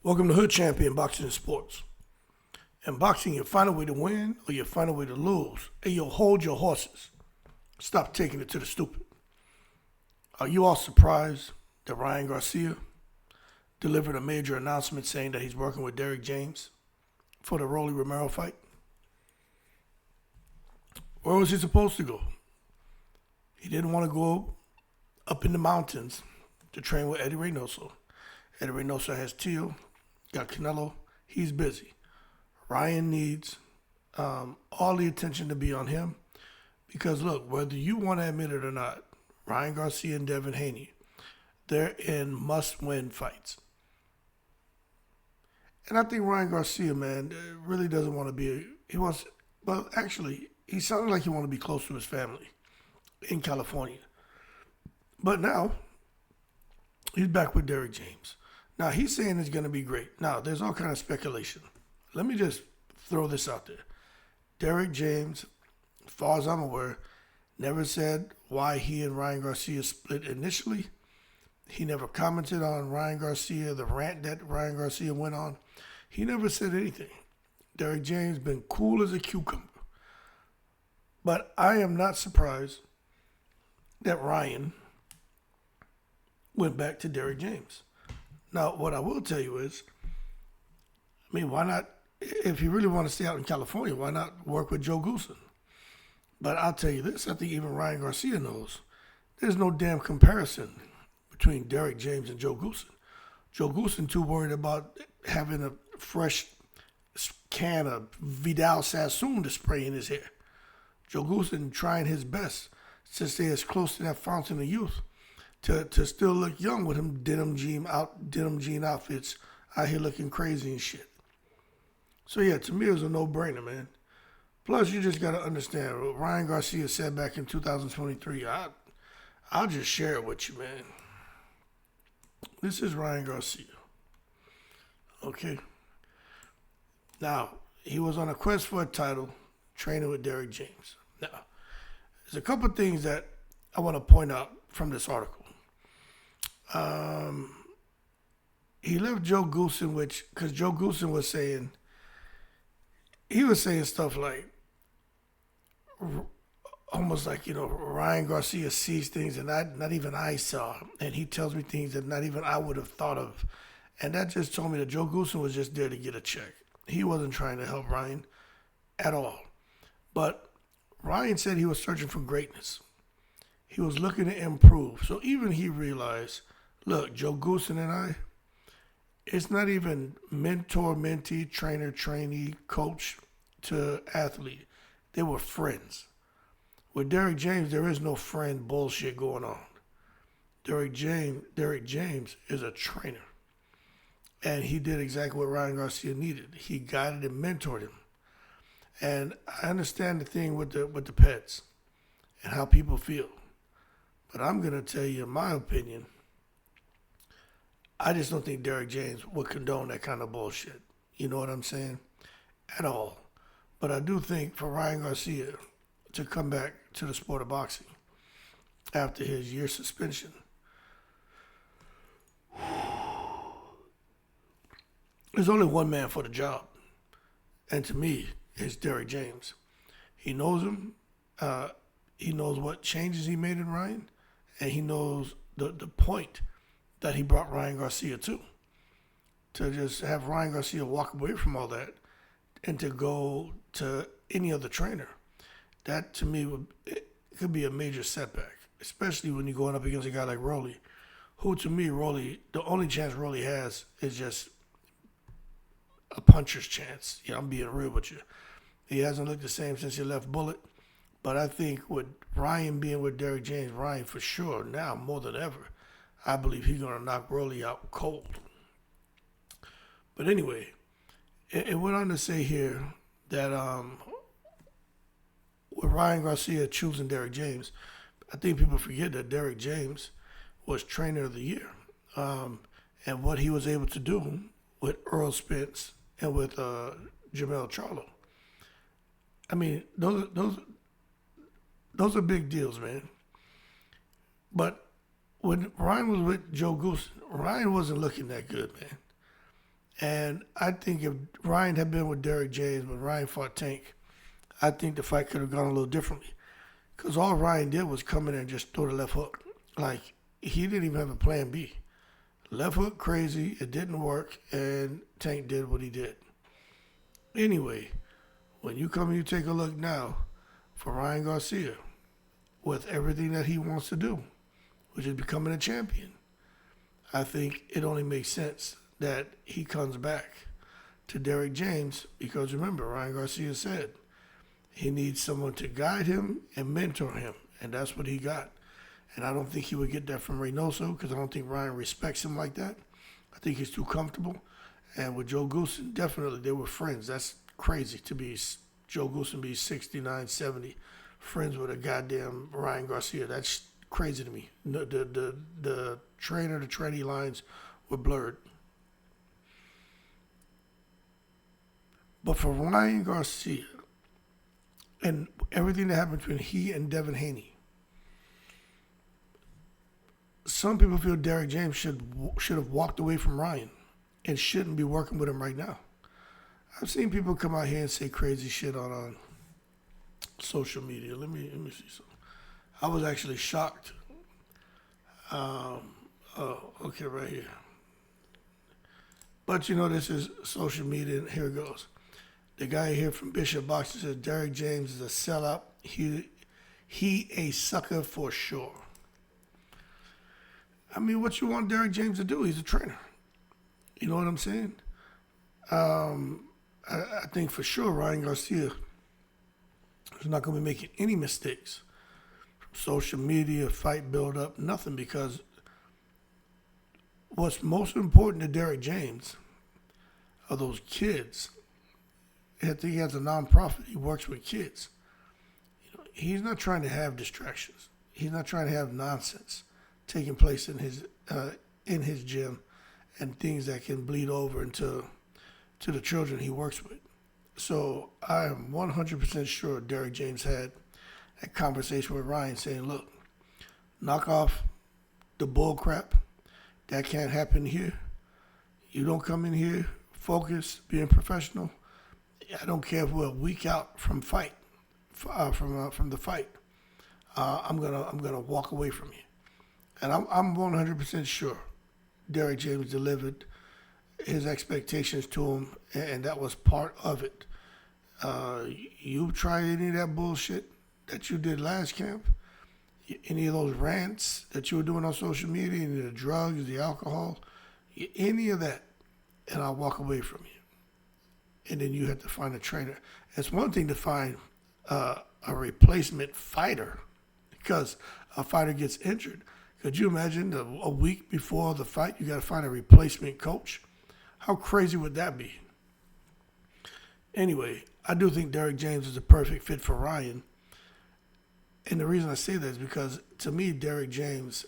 Welcome to Hood Champion Boxing and Sports. In boxing, you find a way to win or you find a way to lose, and you'll hold your horses. Stop taking it to the stupid. Are you all surprised that Ryan Garcia delivered a major announcement saying that he's working with Derrick James for the Rolly Romero fight? Where was he supposed to go? He didn't want to go up in the mountains to train with Eddie Reynoso. Eddie Reynoso has Teal, got Canelo. He's busy. Ryan needs all the attention to be on him because, look, whether you want to admit it or not, Ryan Garcia and Devin Haney, they're in must-win fights. And I think Ryan Garcia, man, really doesn't want to be, he sounded like he wanted to be close to his family in California. But now, he's back with Derrick James. Now, he's saying it's going to be great. Now, there's all kind of speculation. Let me just throw this out there. Derrick James, as far as I'm aware, never said why he and Ryan Garcia split initially. He never commented on Ryan Garcia, the rant that Ryan Garcia went on. He never said anything. Derrick James been cool as a cucumber. But I am not surprised that Ryan went back to Derrick James. Now, what I will tell you is, why not, if you really want to stay out in California, why not work with Joe Goosen? But I'll tell you this, I think even Ryan Garcia knows, there's no damn comparison between Derrick James and Joe Goosen. Joe Goosen too worried about having a fresh can of Vidal Sassoon to spray in his hair. Joe Goosen trying his best to stay as close to that fountain of youth, to still look young with him denim jean outfits out here looking crazy and shit. So yeah, to me it was a no-brainer, man. Plus, you just gotta understand what Ryan Garcia said back in 2023. I'll just share it with you, man. This is Ryan Garcia. Okay. Now, he was on a quest for a title, training with Derrick James. Now, there's a couple things that I want to point out from this article. He left Joe Goosen, because Joe Goosen was saying, stuff like, almost like, Ryan Garcia sees things that not even I saw, and he tells me things that not even I would have thought of. And that just told me that Joe Goosen was just there to get a check. He wasn't trying to help Ryan at all. But Ryan said he was searching for greatness. He was looking to improve. So even he realized, look, Joe Goosen and I, it's not even mentor, mentee, trainer, trainee, coach to athlete. They were friends. With Derrick James, there is no friend bullshit going on. Derrick James is a trainer. And he did exactly what Ryan Garcia needed. He guided and mentored him. And I understand the thing with the pets and how people feel. But I'm going to tell you, in my opinion, I just don't think Derrick James would condone that kind of bullshit. You know what I'm saying? At all. But I do think for Ryan Garcia to come back to the sport of boxing after his year suspension, there's only one man for the job. And to me, it's Derrick James. He knows him. He knows what changes he made in Ryan. And he knows the point that he brought Ryan Garcia to. To just have Ryan Garcia walk away from all that and to go to any other trainer. That, to me, it could be a major setback. Especially when you're going up against a guy like Rolly. Who, to me, the only chance Rolly has is just a puncher's chance. Yeah, I'm being real with you. He hasn't looked the same since he left Bullet. But I think with Ryan being with Derrick James, Ryan for sure, now more than ever, I believe he's going to knock Rolly out cold. But anyway, it went on to say here that with Ryan Garcia choosing Derrick James, I think people forget that Derrick James was trainer of the year. And what he was able to do with Earl Spence and with Jamel Charlo. Those are big deals, man. But when Ryan was with Joe Goosen, Ryan wasn't looking that good, man. And I think if Ryan had been with Derrick James when Ryan fought Tank, I think the fight could have gone a little differently. Because all Ryan did was come in and just throw the left hook. Like, he didn't even have a plan B. Left hook crazy, it didn't work, and Tank did what he did. Anyway, when you come and you take a look now for Ryan Garcia, with everything that he wants to do, which is becoming a champion, I think it only makes sense that he comes back to Derrick James because remember, Ryan Garcia said he needs someone to guide him and mentor him, and that's what he got. And I don't think he would get that from Reynoso because I don't think Ryan respects him like that. I think he's too comfortable. And with Joe Goosen, definitely they were friends. That's crazy to be Joe Goosen be 69, 70, friends with a goddamn Ryan Garcia. That's crazy to me. The trainer, the trainee lines were blurred. But for Ryan Garcia and everything that happened between he and Devin Haney, some people feel Derrick James should have walked away from Ryan and shouldn't be working with him right now. I've seen people come out here and say crazy shit on social media. Let me see something. I was actually shocked. Okay, right here. But you know, this is social media, and here it goes. The guy here from Bishop Boxing says Derrick James is a sellout. He a sucker for sure. I mean, what you want Derrick James to do? He's a trainer. You know what I'm saying? I think for sure Ryan Garcia is not going to be making any mistakes from social media, fight build-up, nothing, because what's most important to Derrick James are those kids. I think he has a nonprofit. He works with kids. You know, he's not trying to have distractions. He's not trying to have nonsense taking place in his gym and things that can bleed over into the children he works with. So I am 100% sure Derrick James had a conversation with Ryan saying, look, knock off the bull crap. That can't happen here. You don't come in here, focus, being professional. I don't care if we're a week out from the fight. I'm gonna walk away from you. And I'm 100% sure Derrick James delivered his expectations to him, and that was part of it. You tried any of that bullshit that you did last camp, any of those rants that you were doing on social media, any of the drugs, the alcohol, any of that, and I'll walk away from you. And then you have to find a trainer. It's one thing to find a replacement fighter because a fighter gets injured. Could you imagine a week before the fight, you got to find a replacement coach? How crazy would that be? Anyway, I do think Derrick James is a perfect fit for Ryan. And the reason I say that is because, to me, Derrick James,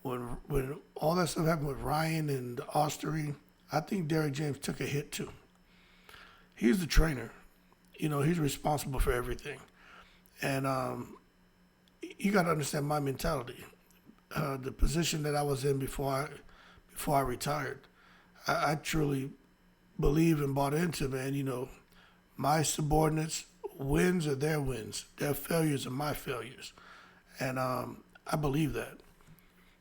when all that stuff happened with Ryan and Osterine, I think Derrick James took a hit too. He's the trainer. You know, he's responsible for everything. And you got to understand my mentality. The position that I was in before I retired, I truly believe and bought into, man, you know, my subordinates' wins are their wins. Their failures are my failures. And I believe that.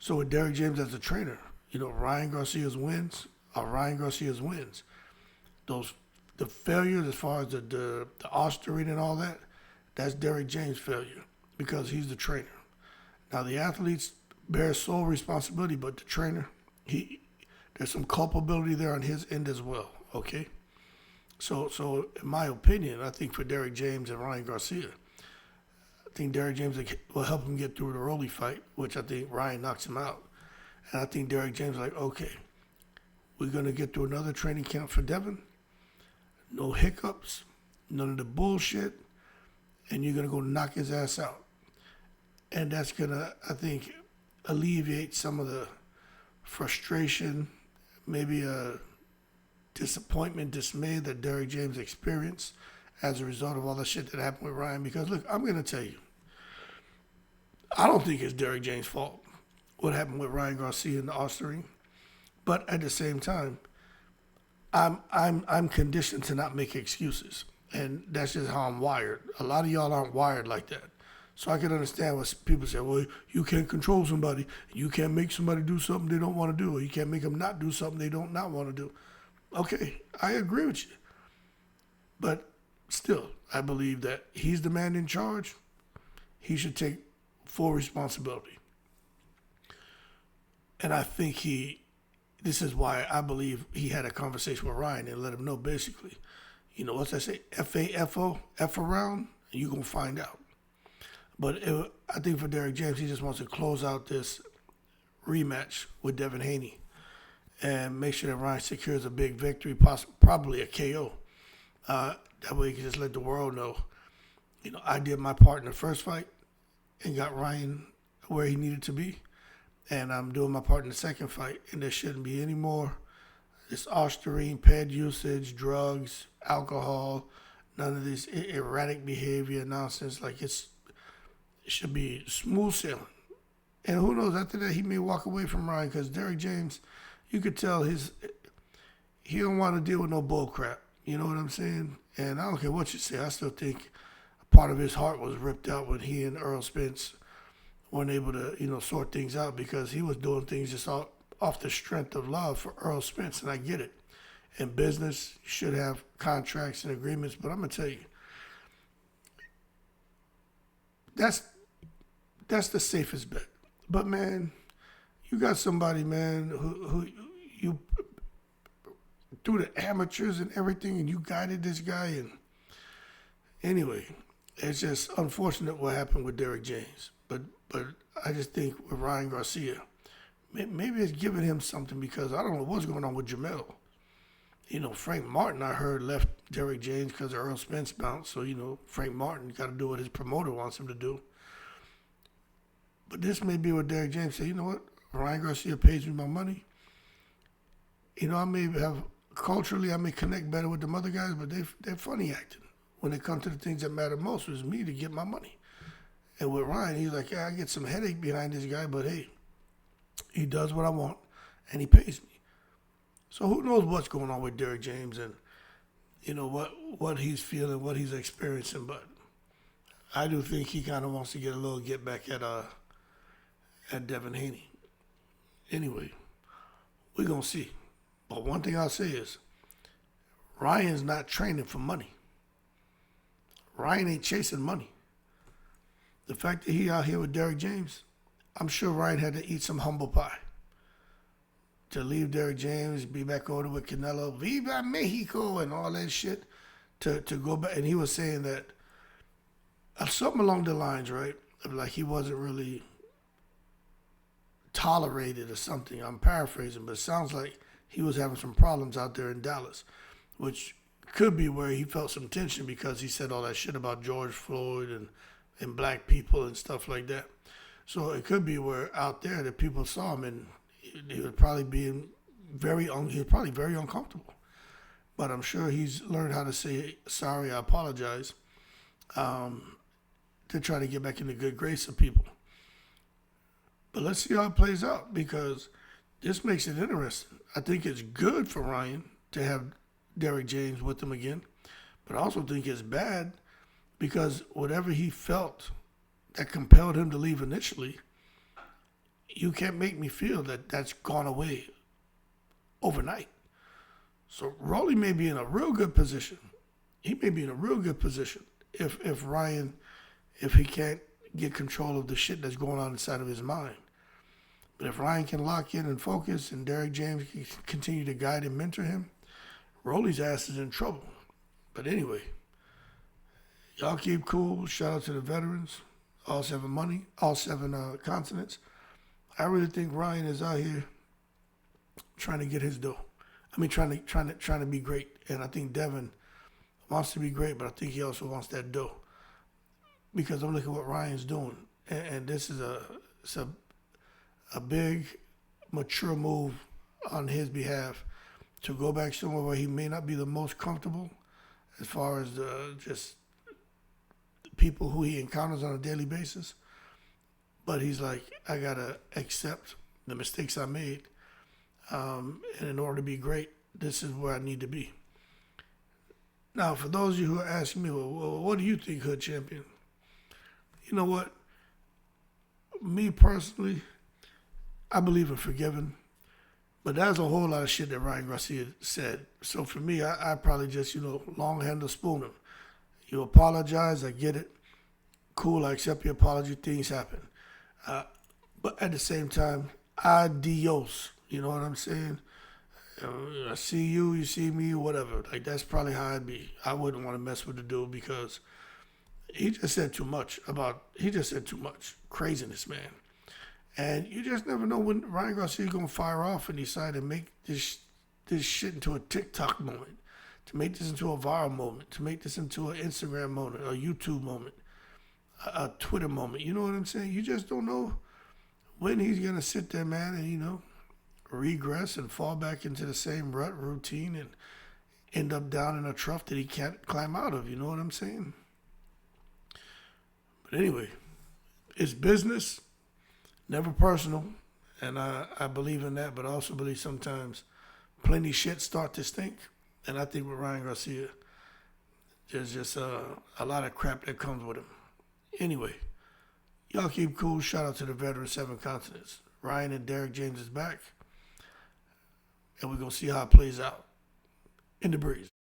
So with Derrick James as a trainer, you know, Ryan Garcia's wins are Ryan Garcia's wins. The failures as far as the Osterine and all that, that's Derrick James' failure because he's the trainer. Now the athletes bear sole responsibility, but the trainer, there's some culpability there on his end as well, okay? So in my opinion, I think for Derrick James and Ryan Garcia, I think Derrick James will help him get through the Rolly fight, which I think Ryan knocks him out. And I think Derrick James is like, okay, we're going to get through another training camp for Devin. No hiccups, none of the bullshit, and you're going to go knock his ass out. And that's going to, I think, alleviate some of the frustration, maybe a disappointment, dismay that Derrick James experienced as a result of all the shit that happened with Ryan. Because, look, I'm going to tell you, I don't think it's Derrick James' fault what happened with Ryan Garcia and the Osterine. But at the same time, I'm conditioned to not make excuses, and that's just how I'm wired. A lot of y'all aren't wired like that, so I can understand what people say. Well, you can't control somebody. You can't make somebody do something they don't want to do, or you can't make them not do something they don't not want to do. Okay, I agree with you, but still, I believe that he's the man in charge. He should take full responsibility, and I think he. This is why I believe he had a conversation with Ryan and let him know basically, what's that say? FAFO, F around, and you're going to find out. But I think for Derrick James, he just wants to close out this rematch with Devin Haney and make sure that Ryan secures a big victory, probably a KO. That way he can just let the world know, I did my part in the first fight and got Ryan where he needed to be. And I'm doing my part in the second fight, and there shouldn't be any more this Ostarine, ped usage, drugs, alcohol, none of this erratic behavior nonsense. Like it should be smooth sailing. And who knows, after that he may walk away from Ryan, because Derrick James, you could tell he don't want to deal with no bull crap. You know what I'm saying? And I don't care what you say, I still think a part of his heart was ripped out when he and Earl Spence weren't able to, sort things out, because he was doing things just off the strength of love for Earl Spence, and I get it. In business, you should have contracts and agreements, but I'm gonna tell you, that's the safest bet. But man, you got somebody, man, who you through the amateurs and everything, and you guided this guy, and anyway, it's just unfortunate what happened with Derrick James, but I just think with Ryan Garcia, maybe it's giving him something, because I don't know what's going on with Jamel. Frank Martin, I heard, left Derrick James because of Earl Spence bounce. So, Frank Martin got to do what his promoter wants him to do. But this may be what Derrick James said, you know what? Ryan Garcia pays me my money. I may have, culturally, I may connect better with them other guys, but they're funny acting when it comes to the things that matter most, is me to get my money. And with Ryan, he's like, yeah, I get some headache behind this guy, but hey, he does what I want, and he pays me. So who knows what's going on with Derrick James and, what he's feeling, what he's experiencing. But I do think he kind of wants to get a little get back at Devin Haney. Anyway, we're going to see. But one thing I'll say is, Ryan's not training for money. Ryan ain't chasing money. The fact that he out here with Derrick James, I'm sure Ryan had to eat some humble pie to leave Derrick James, be back over with Canelo, Viva Mexico, and all that shit, to go back. And he was saying that something along the lines, right, of like he wasn't really tolerated or something. I'm paraphrasing, but it sounds like he was having some problems out there in Dallas, which could be where he felt some tension, because he said all that shit about George Floyd and black people and stuff like that. So it could be where out there that people saw him and he was probably very uncomfortable. But I'm sure he's learned how to say, sorry, I apologize, to try to get back in the good grace of people. But let's see how it plays out, because this makes it interesting. I think it's good for Ryan to have Derrick James with him again, but I also think it's bad, because whatever he felt that compelled him to leave initially, you can't make me feel that that's gone away overnight. So Rolly may be in a real good position. He may be in a real good position if Ryan, if he can't get control of the shit that's going on inside of his mind. But if Ryan can lock in and focus, and Derrick James can continue to guide and mentor him, Rolly's ass is in trouble. But anyway, y'all keep cool. Shout out to the veterans, all seven continents. I really think Ryan is out here trying to get his dough. I mean, trying to be great. And I think Devin wants to be great, but I think he also wants that dough. Because I'm looking at what Ryan's doing, and this is a big, mature move on his behalf to go back somewhere where he may not be the most comfortable, as far as just people who he encounters on a daily basis. But he's like, I gotta accept the mistakes I made, and in order to be great, this is where I need to be. Now, for those of you who are asking me, well, what do you think, Hood Champion? You know what? Me personally, I believe in forgiving, but there's a whole lot of shit that Ryan Garcia said. So for me, I probably just, long handle spoon him. You apologize, I get it. Cool, I accept your apology, things happen. But at the same time, adios. You know what I'm saying? I see you, you see me, whatever. Like, that's probably how I'd be. I wouldn't want to mess with the dude because he just said too much. Craziness, man. And you just never know when Ryan Garcia going to fire off and decide to make this shit into a TikTok moment, to make this into a viral moment, to make this into an Instagram moment, a YouTube moment, a Twitter moment. You know what I'm saying? You just don't know when he's going to sit there, man, and, regress and fall back into the same rut routine and end up down in a trough that he can't climb out of. You know what I'm saying? But anyway, it's business, never personal, and I believe in that, but I also believe sometimes plenty shit start to stink, and I think with Ryan Garcia, there's just a lot of crap that comes with him. Anyway, y'all keep cool. Shout out to the veteran 7 continents. Ryan and Derrick James is back, and we're going to see how it plays out in the breeze.